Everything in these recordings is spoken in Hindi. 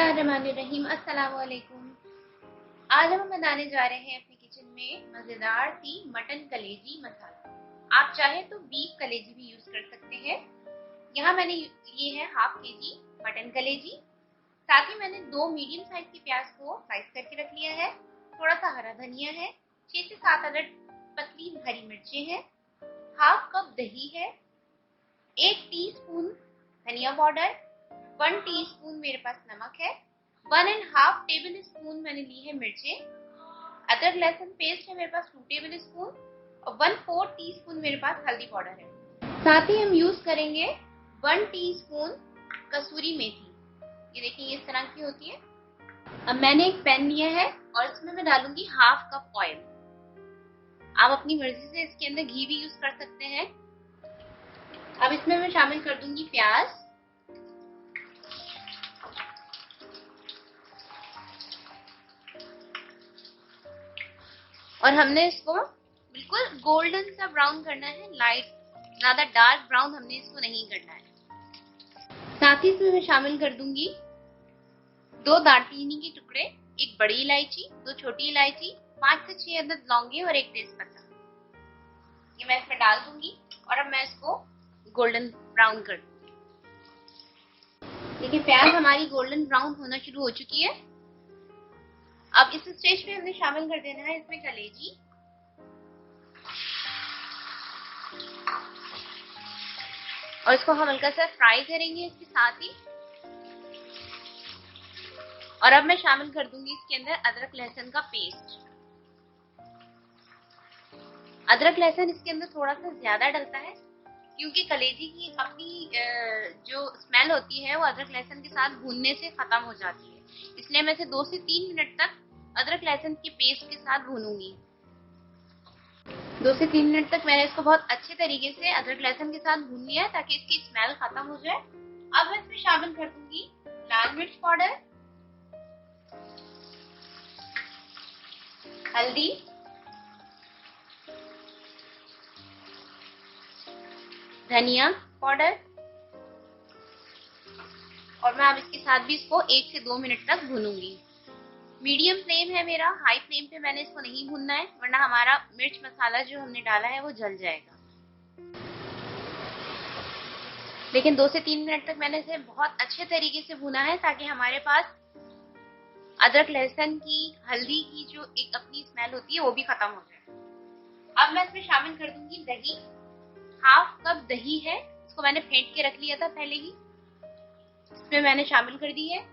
बिस्मिल्लाहिर्रहमानिर्रहीम। अस्सलाम वालेकुम। आज हम बनाने जा रहे हैं अपने किचन में मज़ेदार सी मटन कलेजी मसाला। आप चाहे तो बीफ कलेजी भी यूज कर सकते हैं। यहाँ मैंने लिए है हाफ केजी मटन कलेजी। साथ ही मैंने 2 मीडियम साइज की प्याज को स्लाइस करके रख लिया है। थोड़ा सा हरा धनिया है, 6 से 7 अदद पतली हरी मिर्चें हैं, हाफ कप दही है, 1 टीस्पून धनिया पाउडर, 1 टीस्पून मेरे पास नमक है, 1½ टेबल स्पून मैंने ली है मिर्चें, अदरक लहसुन पेस्ट है मेरे पास 2 टेबल स्पून और 1/4 टीस्पून मेरे पास हल्दी पाउडर है। साथ ही हम यूज करेंगे 1 टीस्पून कसूरी मेथी। ये देखिए इस तरह की होती है। अब मैंने एक पैन लिया है और इसमें मैं डालूंगी हाफ कप ऑयल। आप अपनी मर्जी से इसके अंदर घी भी यूज कर सकते हैं। अब इसमें मैं शामिल कर दूंगी प्याज, और हमने इसको बिल्कुल गोल्डन सा ब्राउन करना है, लाइट, ज्यादा डार्क ब्राउन हमने इसको नहीं करना है। साथ ही इसमें मैं शामिल कर दूंगी 2 दालचीनी के टुकड़े, 1 बड़ी इलायची, 2 छोटी इलायची, 5 से 6 अदद लौंगे और 1 तेजपत्ता। ये मैं इसमें डाल दूंगी और अब मैं इसको गोल्डन ब्राउन कर दूंगी। देखिए प्याज हमारी गोल्डन ब्राउन होना शुरू हो चुकी है। अब इस स्टेज पे हमने शामिल कर देना है इसमें कलेजी। और इसको हम हल्का सा फ्राई करेंगे इसके साथ ही। और अब मैं शामिल कर दूंगी इसके अंदर अदरक लहसुन का पेस्ट। अदरक लहसुन इसके अंदर थोड़ा सा ज्यादा डलता है क्योंकि कलेजी की अपनी जो स्मेल होती है वो अदरक लहसुन के साथ भूनने से खत्म हो जाती है। इसलिए मैं इसे 2 से 3 मिनट तक अदरक लहसुन के पेस्ट के साथ भूनूंगी। 2 से 3 मिनट तक मैंने इसको बहुत अच्छे तरीके से अदरक लहसुन के साथ भून लिया है ताकि इसकी स्मेल खत्म हो जाए। अब मैं इसमें शामिल कर दूंगी लाल मिर्च पाउडर, हल्दी, धनिया पाउडर, और मैं अब इसके साथ भी इसको 1 से 2 मिनट तक भूनूंगी। मीडियम फ्लेम है मेरा, हाई फ्लेम पे मैंने इसको नहीं भूनना है वरना हमारा मिर्च मसाला जो हमने डाला है वो जल जाएगा। लेकिन 2 से 3 मिनट तक मैंने इसे बहुत अच्छे तरीके से भूना है ताकि हमारे पास अदरक लहसुन की, हल्दी की जो एक अपनी स्मेल होती है वो भी खत्म हो जाए। अब मैं इसमें शामिल कर दूंगी दही। हाफ कप दही है, इसको मैंने फेंट के रख लिया था पहले ही, इसमें मैंने शामिल कर दी है।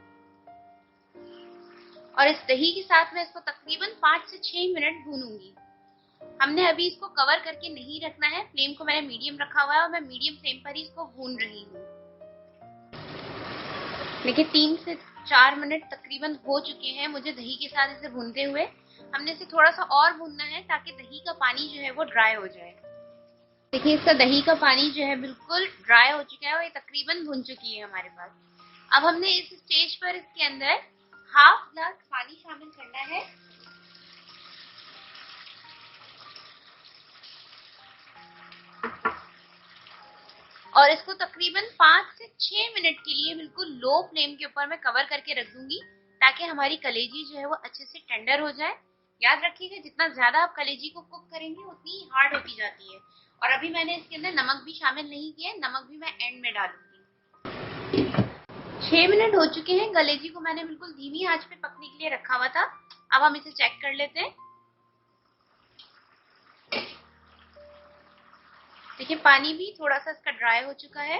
और इस दही के साथ मैं इसको तकरीबन 5 से 6 मिनट भूनूंगी। हमने अभी इसको कवर करके नहीं रखना है, फ्लेम को मैंने मीडियम रखा हुआ है और मैं मीडियम फ्लेम पर ही इसको भून रही हूँ। देखिए 3 से 4 मिनट तकरीबन हो चुके हैं मुझे दही के साथ इसे भूनते हुए। हमने इसे थोड़ा सा और भूनना है ताकि दही का पानी जो है वो ड्राई हो जाए। देखिए इसका दही का पानी जो है बिल्कुल ड्राई हो चुका है और ये तकरीबन भुन चुकी है हमारे पास। अब हमने इस स्टेज पर इसके अंदर हाफ ग्लास पानी शामिल करना है। और इसको तकरीबन 5 से 6 मिनट के लिए बिल्कुल लो फ्लेम के ऊपर मैं कवर करके रख दूंगी ताकि हमारी कलेजी जो है वो अच्छे से टेंडर हो जाए। याद रखिएगा जितना ज्यादा आप कलेजी को कुक करेंगे उतनी हार्ड होती जाती है। और अभी मैंने इसके अंदर नमक भी शामिल नहीं किया है, नमक भी मैं एंड में डालूंगी। 6 मिनट हो चुके हैं, कलेजी को मैंने बिल्कुल धीमी आंच पे पकने के लिए रखा हुआ था। अब हम इसे चेक कर लेते हैं। देखिए पानी भी थोड़ा सा इसका ड्राई हो चुका है।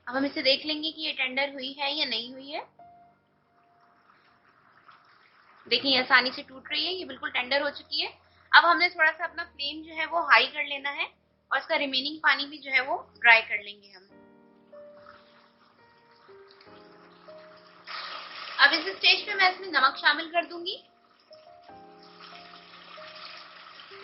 अब हम इसे देख लेंगे कि ये टेंडर हुई है या नहीं हुई है। देखिए आसानी से टूट रही है, ये बिल्कुल टेंडर हो चुकी है। अब हमने थोड़ा सा अपना फ्लेम जो है वो हाई कर लेना है और इसका रिमेनिंग पानी भी जो है वो ड्राई कर लेंगे हम। अब इस स्टेज पे मैं इसमें नमक शामिल कर दूंगी।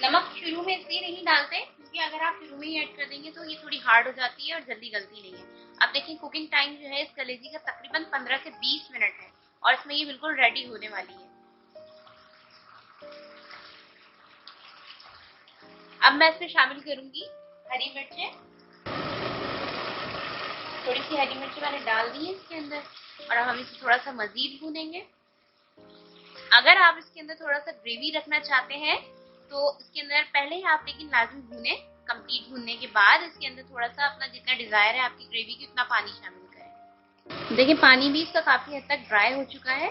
नमक शुरू में इसलिए नहीं डालते क्योंकि अगर आप शुरू में ही ऐड कर देंगे तो ये थोड़ी हार्ड हो जाती है और जल्दी गलती नहीं है। अब देखिए कुकिंग टाइम जो है इस कलेजी का तकरीबन 15 से 20 मिनट है और इसमें ये बिल्कुल रेडी होने वाली है। अब मैं इसमें शामिल करूंगी हरी मिर्चें, थोड़ी सी हरी मिर्च मैंने डाल दी है इसके अंदर और अब हम इसे थोड़ा सा मजीद भूनेंगे। अगर आप इसके अंदर थोड़ा सा ग्रेवी रखना चाहते हैं तो इसके अंदर पहले ही आप लेकिन लाजमी भूने। कंप्लीट भूनने के बाद इसके अंदर थोड़ा सा अपना जितना डिजायर है आपकी ग्रेवी की उतना पानी शामिल करें। देखिए पानी भी इसका काफी हद तक ड्राई हो चुका है।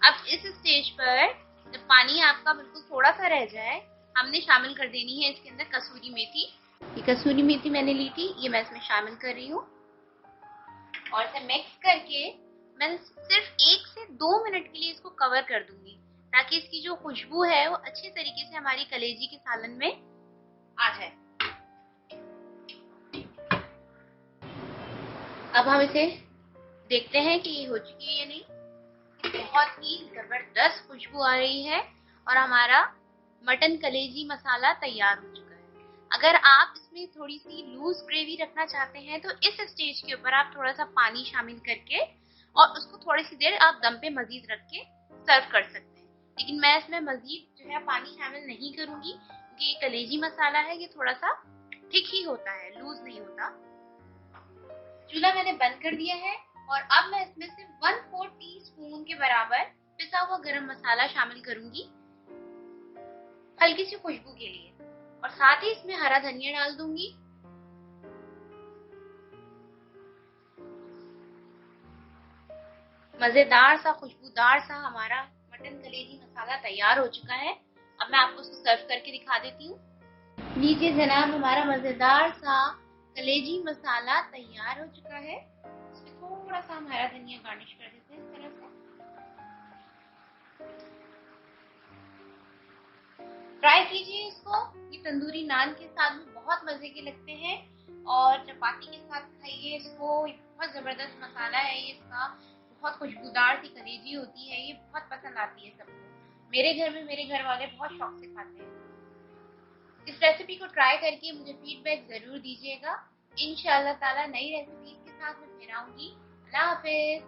अब इस स्टेज पर जब पानी आपका बिल्कुल थोड़ा सा रह जाए हमने शामिल कर देनी है इसके अंदर कसूरी मेथी। ये कसूरी मेथी मैंने ली थी, ये मैं इसमें शामिल कर रही हूँ और इसे मिक्स करके मैं सिर्फ 1 से 2 मिनट के लिए इसको कवर कर दूंगी ताकि इसकी जो खुशबू है वो अच्छे तरीके से हमारी कलेजी के सालन में आ जाए। अब हम इसे देखते हैं कि ये हो चुकी है या नहीं। बहुत ही जबरदस्त खुशबू आ रही है और हमारा मटन कलेजी मसाला तैयार हो चुका है। अगर आप इसमें थोड़ी सी लूज ग्रेवी रखना चाहते हैं तो इस स्टेज के ऊपर आप थोड़ा सा पानी शामिल करके और उसको थोड़ी सी देर आप दम पे मजीद रख के सर्व कर सकते हैं। लेकिन मैं इसमें मजीद जो है पानी शामिल नहीं करूंगी क्योंकि ये कलेजी मसाला है, ये थोड़ा सा थिक ही होता है, लूज नहीं होता। चूल्हा मैंने बंद कर दिया है और अब मैं इसमें से 1/4 टीस्पून के बराबर पिसा हुआ गरम मसाला शामिल करूंगी हल्की सी खुशबू के लिए और साथ ही इसमें हरा धनिया डाल दूंगी। मजेदार सा खुशबूदार सा हमारा मटन कलेजी मसाला तैयार हो चुका है। अब मैं आपको उसको सर्व करके दिखा देती हूँ। लीजिए जनाब, हमारा मजेदार सा कलेजी मसाला तैयार हो चुका है। इसमें थोड़ा सा हम हरा धनिया गार्निश कर देते हैं इस तरह से। ट्राई कीजिए इसको, ये तंदूरी नान के साथ भी बहुत मजे के लगते हैं और चपाती के साथ खाइए इसको। ये बहुत जबरदस्त मसाला है, ये इसका बहुत खुशबूदार सी कलेजी होती है, ये बहुत पसंद आती है सबको। मेरे घर में मेरे घर वाले बहुत शौक से खाते हैं। इस रेसिपी को ट्राई करके मुझे फीडबैक जरूर दीजिएगा। इंशाअल्लाह ताला नई रेसिपीज के साथ मैं फिर आऊंगी। अल्लाह हाफिज।